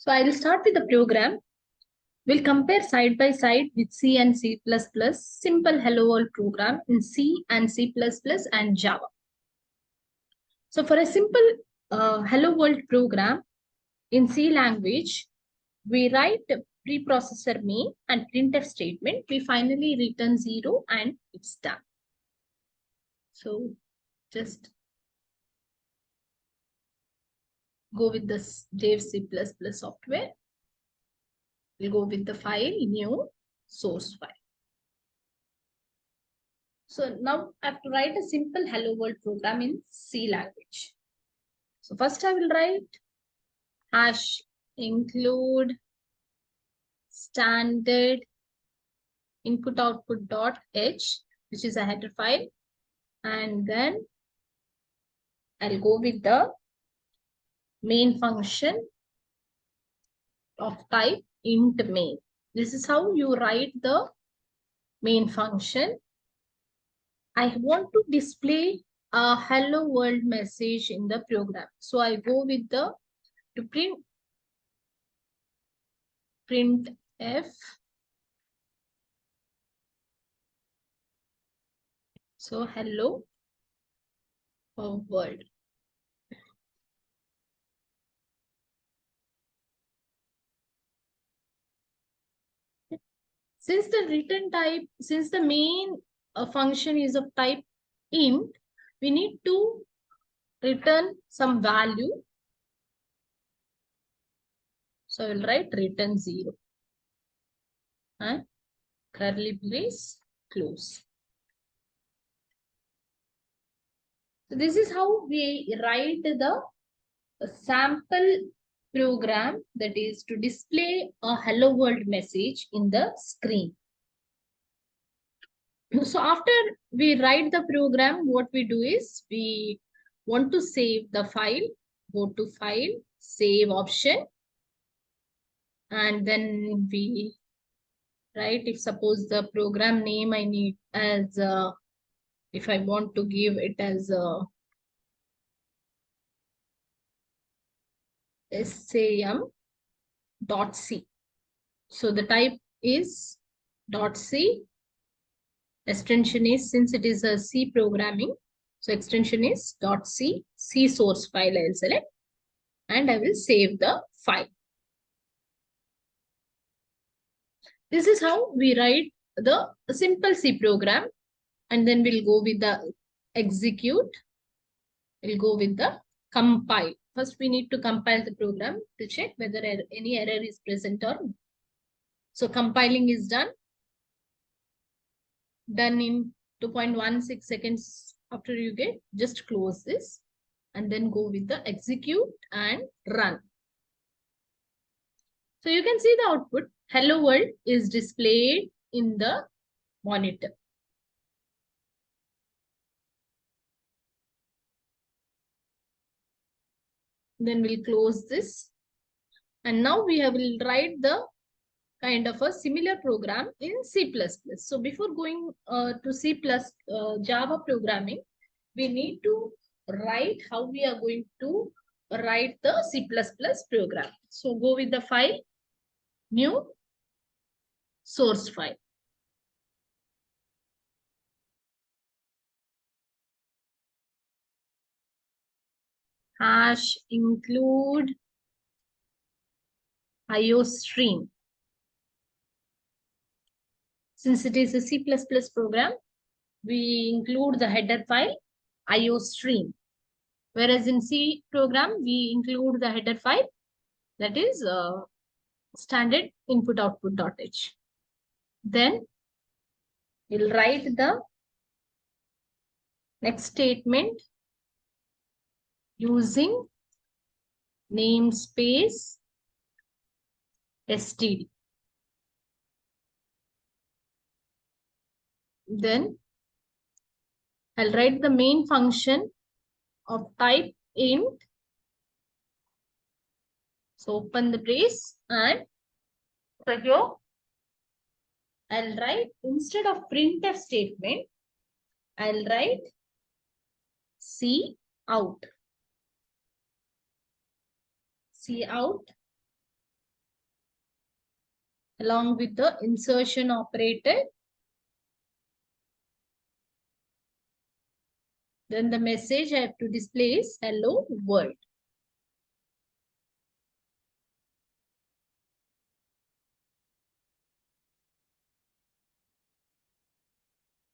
So I'll start with the program. We'll compare side by side with C and C++, simple hello world program in C and C++ and Java. So for a simple hello world program in C language, we write preprocessor main and printf statement. We finally return 0 and it's done. So just go with this Dev C++ software. We'll go with the file, new source file. So now I have to write a simple hello world program in C language. So first I will write hash include standard input output dot h, which is a header file. And then I'll go with the main function of type int main. This is how you write the main function. I want to display a hello world message in the program. So I go with the to print f. So hello world. Since the return type, since the main function is of type int, we need to return some value. So I will write return 0 and curly brace close. So this is how we write the sample program, that is to display a hello world message in the screen. So after we write the program, what we do is we want to save the file, go to file, save option, and then we write, if suppose the program name I need as if I want to give it as sam.c. So the type is .c. Extension is, since it is a C programming, so extension is .c. C source file I will select and I will save the file. This is how we write the simple C program, and then we'll go with the execute. We'll go with the compile. First, we need to compile the program to check whether any error is present or not. So compiling is done in 2.16 seconds. After you get, just close this and then go with the execute and run. So you can see the output. Hello world is displayed in the monitor. Then we'll close this. And now we will write the kind of a similar program in C++. So before going to C++ Java programming, we need to write how we are going to write the C++ program. So go with the file, new source file. Hash include IO stream. Since it is a C++ program, we include the header file IO stream. Whereas in C program, we include the header file, that is standard input output.h. Then we'll write the next statement using namespace std. Then I'll write the main function of type int. So open the brace, and so here I'll write, instead of printf statement, I'll write cout. Cout along with the insertion operator. Then the message I have to display is hello world.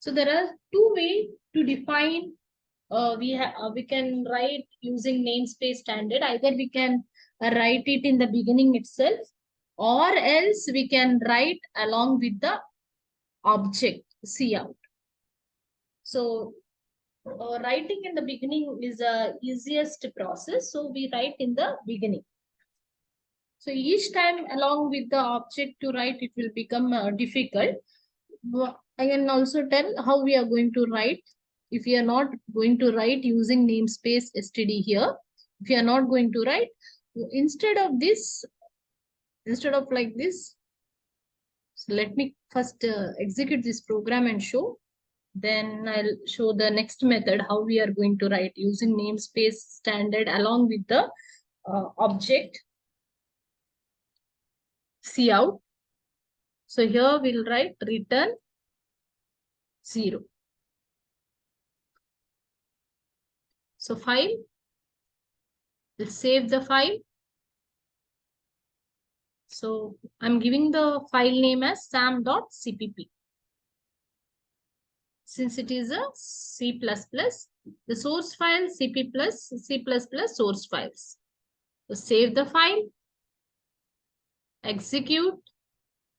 So there are two ways to define. We can write using namespace standard. Either we can write it in the beginning itself, or else we can write along with the object cout. So writing in the beginning is the easiest process. So we write in the beginning. So each time along with the object to write, it will become difficult. I can also tell how we are going to write. If we are not going to write using namespace std here, if you are not going to write, instead of like this, so let me first execute this program and show. Then I'll show the next method, how we are going to write using namespace standard along with the object cout. So here we'll write return 0. So file, we'll save the file. So I'm giving the file name as sam.cpp. Since it is a C++, the source file CP plus C++ source files. So save the file, execute,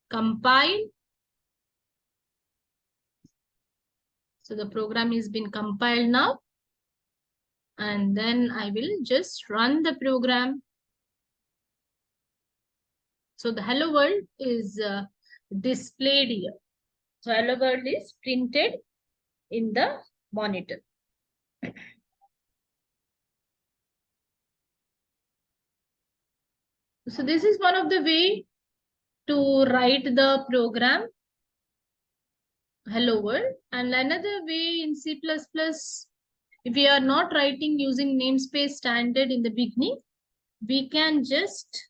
compile. So the program is been compiled now. And then I will just run the program. So the hello world is displayed here. So hello world is printed in the monitor. So this is one of the way to write the program hello world. And another way in C++, if we are not writing using namespace standard in the beginning, we can just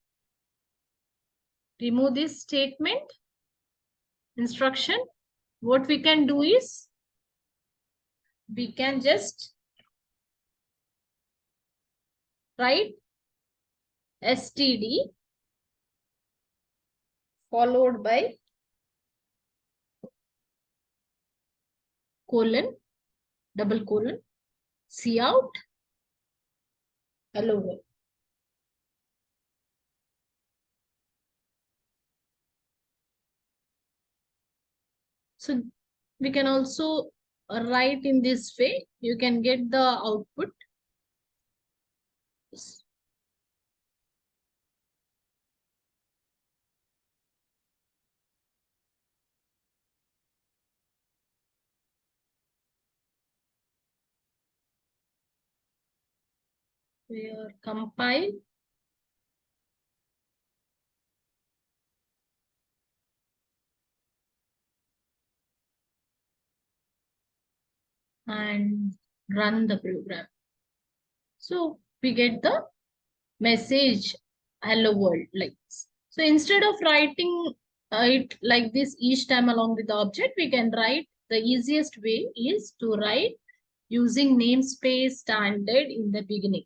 remove this statement instruction. What we can do is we can just write std followed by colon, double colon, cout, hello world. So we can also write in this way. You can get the output. We are compile. And run the program. So we get the message hello world like this. So instead of writing it like this each time along with the object, we can write, the easiest way is to write using namespace standard in the beginning.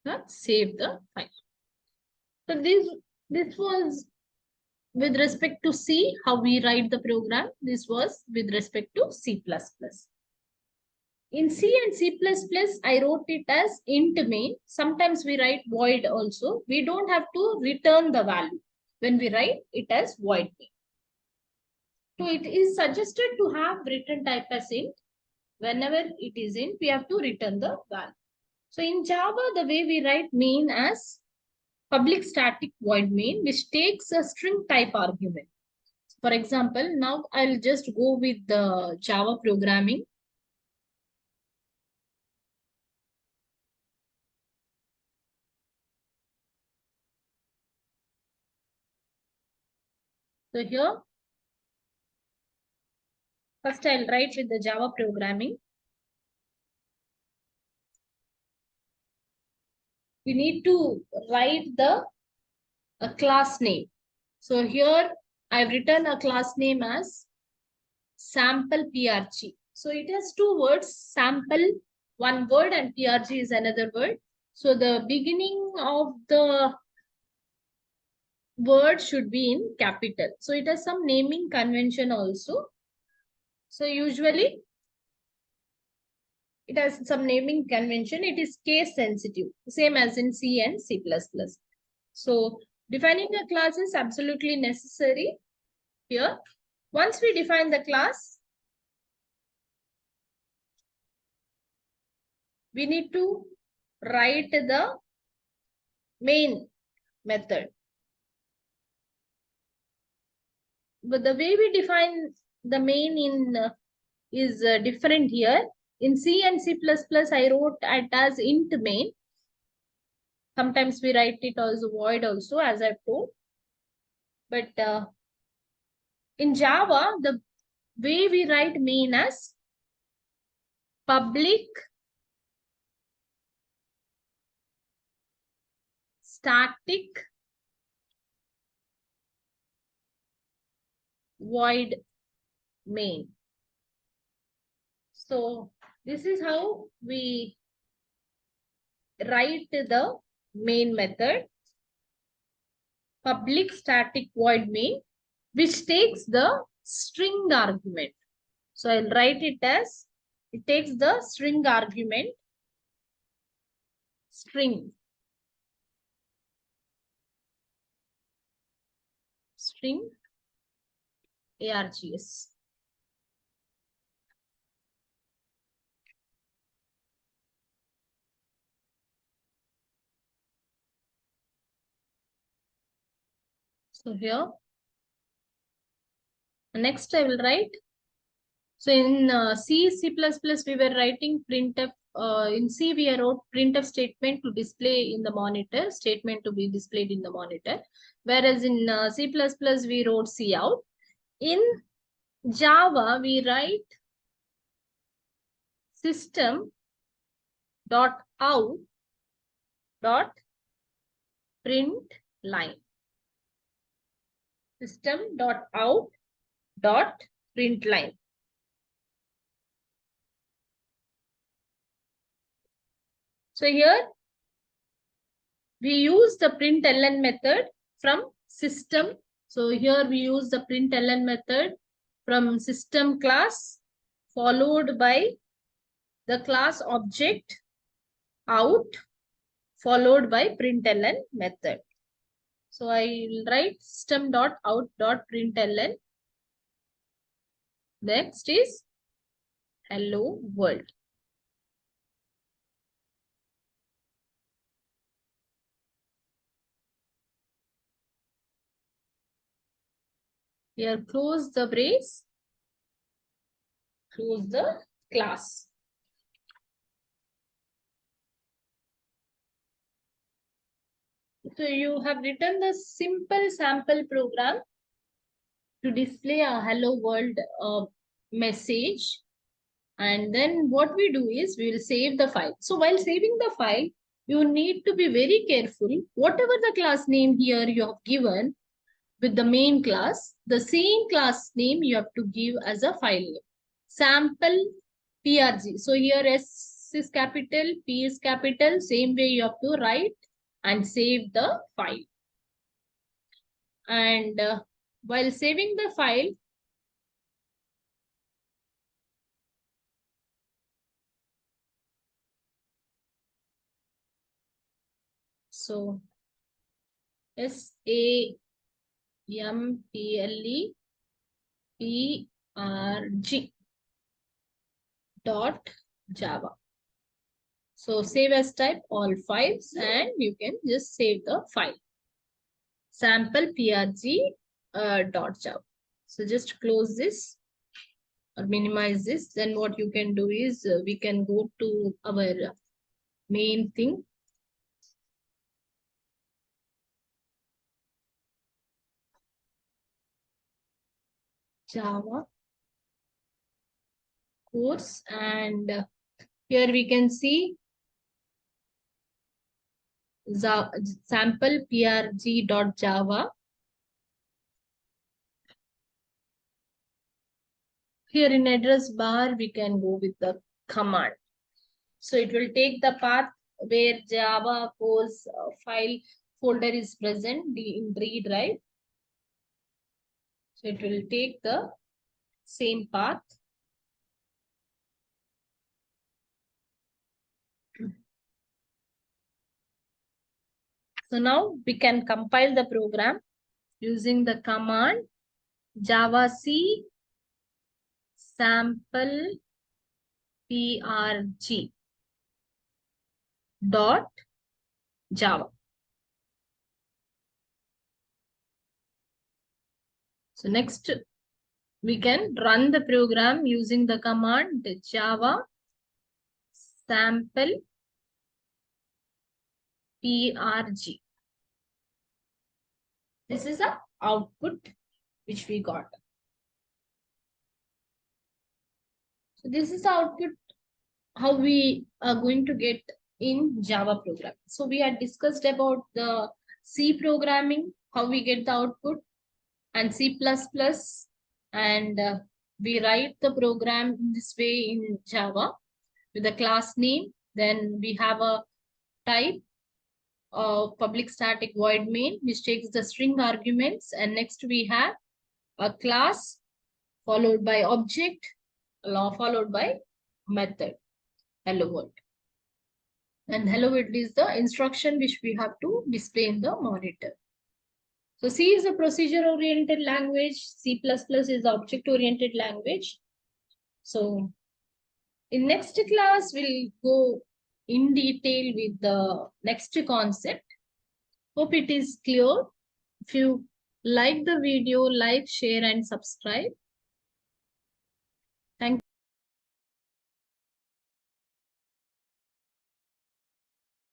Let's save the file. So this was with respect to C, how we write the program. This was with respect to C++. In C and C++, I wrote it as int main. Sometimes we write void also. We don't have to return the value when we write it as void main. So it is suggested to have return type as int. Whenever it is int, we have to return the value. So in Java, the way we write main as public static void main, which takes a string type argument. For example, now I'll just go with the Java programming. So here, first I'll write with the Java programming. we need to write the class name. So here I've written a class name as sample PRG. So it has two words, sample one word and PRG is another word. So the beginning of the word should be in capital. So it has some naming convention also. So usually it has some naming convention. It is case sensitive, same as in C and C++. So defining a class is absolutely necessary here. Once we define the class, we need to write the main method. But the way we define the main in is different here. In C and C++, I wrote it as int main. Sometimes we write it as void also, as I've told. But in Java, the way we write main as public static void main. So this is how we write the main method, public static void main, which takes the string argument. So I'll write it as, it takes the string argument, string args. So here, next I will write. So in C, C++, we were writing printf. In C, we wrote printf statement to display in the monitor, statement to be displayed in the monitor. Whereas in C++, we wrote cout. In Java, we write system dot out dot print line. System dot out dot print line. So here we use the println method from system. So here we use the println method from system class followed by the class object out followed by println method. So I will write system.out.println. Next is hello world. Here close the brace, close the class. So you have written the simple sample program to display a hello world message. And then what we do is we will save the file. So while saving the file, you need to be very careful. Whatever the class name here you have given with the main class, the same class name you have to give as a file name. Sample PRG. So here S is capital, P is capital. Same way you have to write and save the file. And while saving the file, so SAMPLE dot Java. So save as type all files and you can just save the file. Sample PRG dot Java. So just close this or minimize this. Then what you can do is we can go to our main thing. Java course, and here we can see sample prg.java. Here in address bar, we can go with the command. So it will take the path where Java course file folder is present in read, right? So it will take the same path. So now we can compile the program using the command javac sample prg dot java. So next we can run the program using the command java sample prg. This is the output which we got. So this is the output how we are going to get in Java program. So we had discussed about the C programming, how we get the output, and C++, and we write the program in this way in Java with the class name. Then we have a type of public static void main, which takes the string arguments, and next we have a class followed by object, followed by method, hello world. And hello world is the instruction which we have to display in the monitor. So C is a procedure-oriented language. C++ is object-oriented language. So in next class, we'll go in detail with the next concept. Hope it is clear. If you like the video, like, share, and subscribe.